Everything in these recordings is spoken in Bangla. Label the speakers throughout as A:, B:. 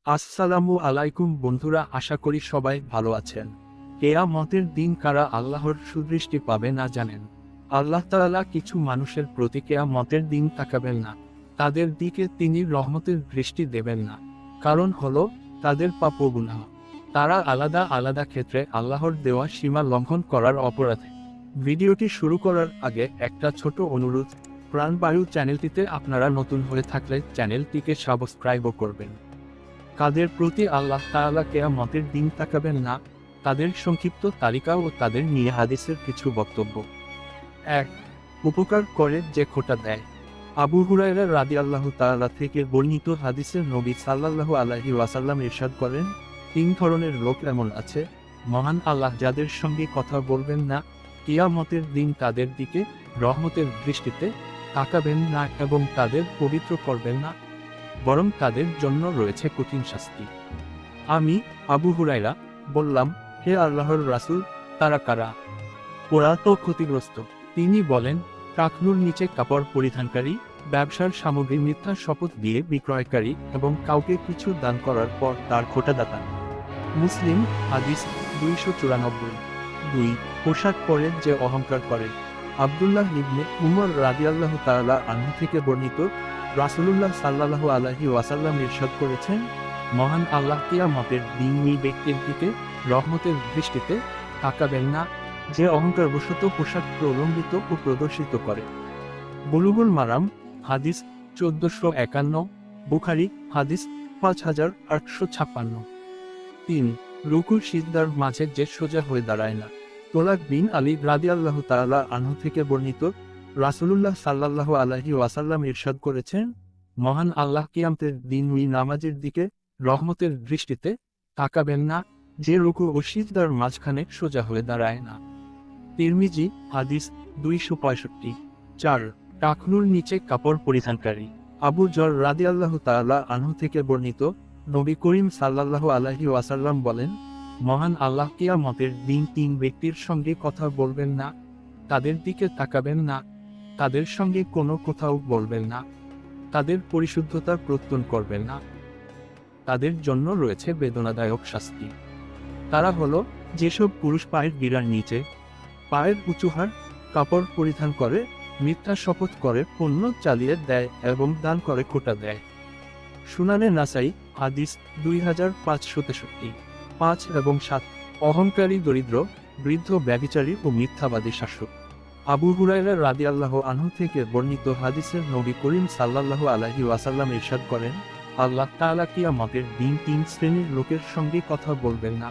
A: আসসালামু আলাইকুম বন্ধুরা, আশা করি সবাই ভালো আছেন। কেয়ামতের দিন কারা আল্লাহর সুদৃষ্টি পাবে না জানেন? আল্লাহ তাআলা কিছু মানুষের প্রতি কেয়ামতের দিন তাকাবেন না, তাদের দিকে তিনি রহমতের দৃষ্টি দেবেন না। কারণ হলো তাদের পাপ ও গুনাহ। তারা আলাদা আলাদা ক্ষেত্রে আল্লাহর দেওয়া সীমা লঙ্ঘন করার অপরাধে। ভিডিওটি শুরু করার আগে একটা ছোট অনুরোধ, প্রাণবায়ু চ্যানেলটিতে আপনারা নতুন হয়ে থাকলে চ্যানেলটিকে সাবস্ক্রাইবও করবেন। কাদের প্রতি আল্লাহ তাআলা কিয়ামতের দিন তাকাবেন না, তাদের সংক্ষিপ্ত তালিকা ও তাদের নিয়ে হাদিসের কিছু বক্তব্য। ১. উপকার করে যে খোটা দেয়। আবু হুরায়রা রাদিয়াল্লাহু তাআলা থেকে বর্ণিত হাদিসে নবী সাল্লাল্লাহু আলাইহি ওয়াসাল্লাম ইরশাদ করেন, ৩ ধরনের লোক এমন আছে, মহান আল্লাহ যাদের সঙ্গে কথা বলবেন না, কিয়ামতের দিন তাদের দিকে রহমতের দৃষ্টিতে তাকাবেন না এবং তাদের পবিত্র করবেন না, বরং তাদের জন্য রয়েছে কঠিন শাস্তি। আমি, আবু হুরায়রা, বললাম, হে আল্লাহর রাসূল, তারা কারা? ওরা তো ক্ষতিগ্রস্ত। তিনি বলেন, টাকনুর নিচে কাপড় পরিধানকারী, ব্যবসার সামগ্রী মিথ্যা শপথ দিয়ে বিক্রয়কারী এবং কাউকে কিছু দান করার পর তার খোটাদাতা। মুসলিম, হাদিস ২৯৪। ২. পোশাক পরে যে অহংকার করে। আব্দুল্লাহ ইবনে উমর রাদিয়াল্লাহু তাআলা আনহু থেকে বর্ণিত, রাসূলুল্লাহ সাল্লাল্লাহু আলাইহি ওয়াসাল্লাম ইরশাদ করেছেন, মহান আল্লাহ কিয়ামতের দিন ওই ব্যক্তির দিকে রহমতের দৃষ্টিতে তাকাবেন না, যে অহংকারবশত পোশাক প্রলম্বিত ও প্রদর্শিত করে। বুলুগুল মারাম, হাদিস ১৪৫১। বুখারী, হাদিস ৫৮৫৬। ৩. রুকু সিজদার মাঝে যে সোজা হয়ে দাঁড়ায় না। তোলাক বিন আলী রাদিয়াল্লাহু তাআলা আনহু থেকে বর্ণিত, রাসূলুল্লাহ সাল্লাল্লাহু আলাইহি ওয়াসাল্লাম ইরশাদ করেছেন, মহান আল্লাহ কিয়ামতের দিন ওই নামাজের দিকে রহমতের দৃষ্টিতে তাকাবেন না, যে রুকু ও সিজদার মাঝখানে সোজা হয়ে দাঁড়ায় না। তিরমিজি, হাদিস ২৬৫। ৪. টাকনুর নিচে কাপড় পরিধানকারী। আবু যর রাদিয়াল্লাহু তাআলা আনহু থেকে বর্ণিত, নবী করিম সাল্লাল্লাহু আলাইহি ওয়াসাল্লাম বলেন, মহান আল্লাহ কিয়ামতের দিন ৩ ব্যক্তির সঙ্গে কথা বলবেন না, তাদের দিকে তাকাবেন না, তাদের সঙ্গে কোনো কোথাও বলবেন না, তাদের পরিশুদ্ধতা প্রত্যন করবেন না, তাদের জন্য রয়েছে বেদনাদায়ক শাস্তি। তারা হলো যেসব পুরুষ পায়ের গিরার নিচে, পায়ের উঁচুহার, কাপড় পরিধান করে, মিথ্যা শপথ করে, পণ্য চালিয়ে দেয় এবং দান করে খোটা দেয়। সুনানে নাসাই, হাদিস ২৫৬৩। ৫ এবং ৭. অহংকারী দরিদ্র, বৃদ্ধ ব্যভিচারী ও মিথ্যাবাদী শাসক। আবু হুরায়রা রাদিয়াল্লাহু আনহু থেকে বর্ণিত হাদিসের নবী করিম সাল্লাল্লাহু আলাইহি ওয়াসাল্লাম ইরশাদ করেন, আল্লাহ তাআলা কিয়ামতের দিন ৩ শ্রেণীর লোকের সঙ্গে কথা বলবেন না,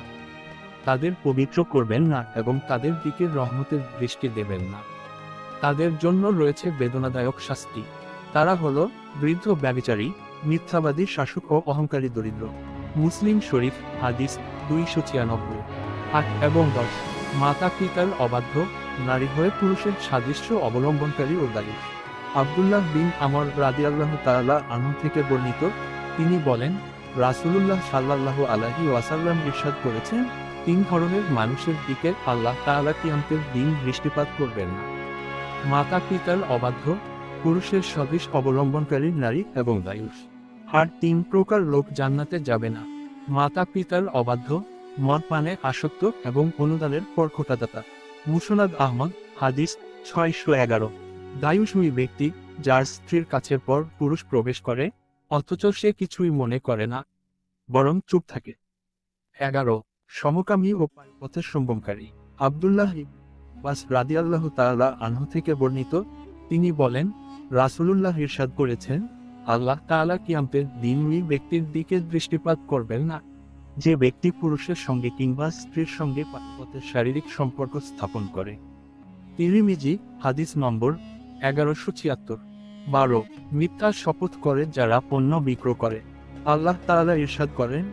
A: তাদের পবিত্র করবেন না এবং তাদের দিকে রহমতের দৃষ্টি দেবেন না। তাদের জন্য রয়েছে বেদনাদায়ক শাস্তি। তারা হলো বৃদ্ধ ব্যভিচারী, মিথ্যাবাদী শাসক ও অহংকারী দরিদ্র। মুসলিম শরীফ, হাদিস ২৯৬। ৮ এবং ১০. মাতা পিতার অবাধ্য, নারী হয়ে পুরুষের সাদৃশ্য অবলম্বনকারী ও দায়ী। আব্দুল্লাহ বিন আমর রাদিয়াল্লাহু তাআলা আনহু থেকে বর্ণিত, তিনি বলেন, রাসূলুল্লাহ সাল্লাল্লাহু আলাইহি ওয়াসাল্লাম ইরশাদ করেছেন, ৩ ধরনের মানুষের দিকে আল্লাহ তাআলা কিয়ামতের দিন দৃষ্টিপাত করবেন না। মাতা পিতার অবাধ্য, পুরুষের সদৃশ অবলম্বনকারী নারী এবং দায়ুষ। আর ৩ প্রকার লোক জান্নাতে যাবে না। মাতা পিতার অবাধ্য, মদ পানে আসক্ত এবং অনুদানের পর খোটাদাতা। মুসনাদ আহমদ, হাদিস ৬১১। দায়ুষ ওই ব্যক্তি যার স্ত্রীর কাছের পর পুরুষ প্রবেশ করে, অথচ সে কিছুই মনে করে না, বরং চুপ থাকে। ১১. সমকামী ও পথের সঙ্গমকারী। আব্দুল্লাহ বাস রাদিয়াল্লাহু তাআলা আনহু থেকে বর্ণিত, তিনি বলেন, রাসূলুল্লাহ ইরশাদ করেছেন, আল্লাহ তাআলা কিয়ামতের দিন ওই ব্যক্তির দিকে দৃষ্টিপাত করবেন না, যে ব্যক্তি পুরুষের সঙ্গে কিংবা স্ত্রীর সঙ্গে পথের শারীরিক সম্পর্ক স্থাপন করে। তিরমিজি, হাদিস নম্বর ১১৭৬। ১২. মিথ্যা শপথ করে যারা পণ্য বিক্রয় করে। আল্লাহ তাআলা ইরশাদ করেন,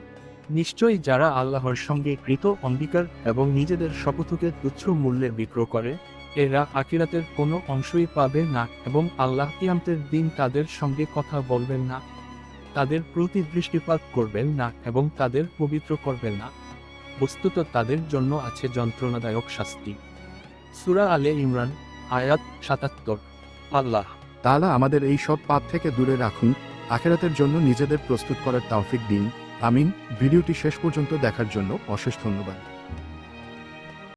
A: নিশ্চয়ই যারা আল্লাহর সঙ্গে কৃত অঙ্গীকার এবং নিজেদের শপথকে তুচ্ছ মূল্যে বিক্রয় করে, এরা আখিরাতের কোনো অংশই পাবে না এবং আল্লাহ কিয়ামতের দিন তাদের সঙ্গে কথা বলবেন না, তাদের প্রতি দৃষ্টিপাত করবেন না এবং তাদের পবিত্র করবেন না। বস্তুত তাদের জন্য আছে যন্ত্রণাদায়ক শাস্তি। সূরা আলে ইমরান, আয়াত ৭৭। আল্লাহ
B: তাআলা আমাদের এই সব পাপ থেকে দূরে রাখুন, আখিরাতের জন্য নিজেদের প্রস্তুত করার তৌফিক দিন। আমিন। ভিডিওটি শেষ পর্যন্ত দেখার জন্য অশেষ ধন্যবাদ।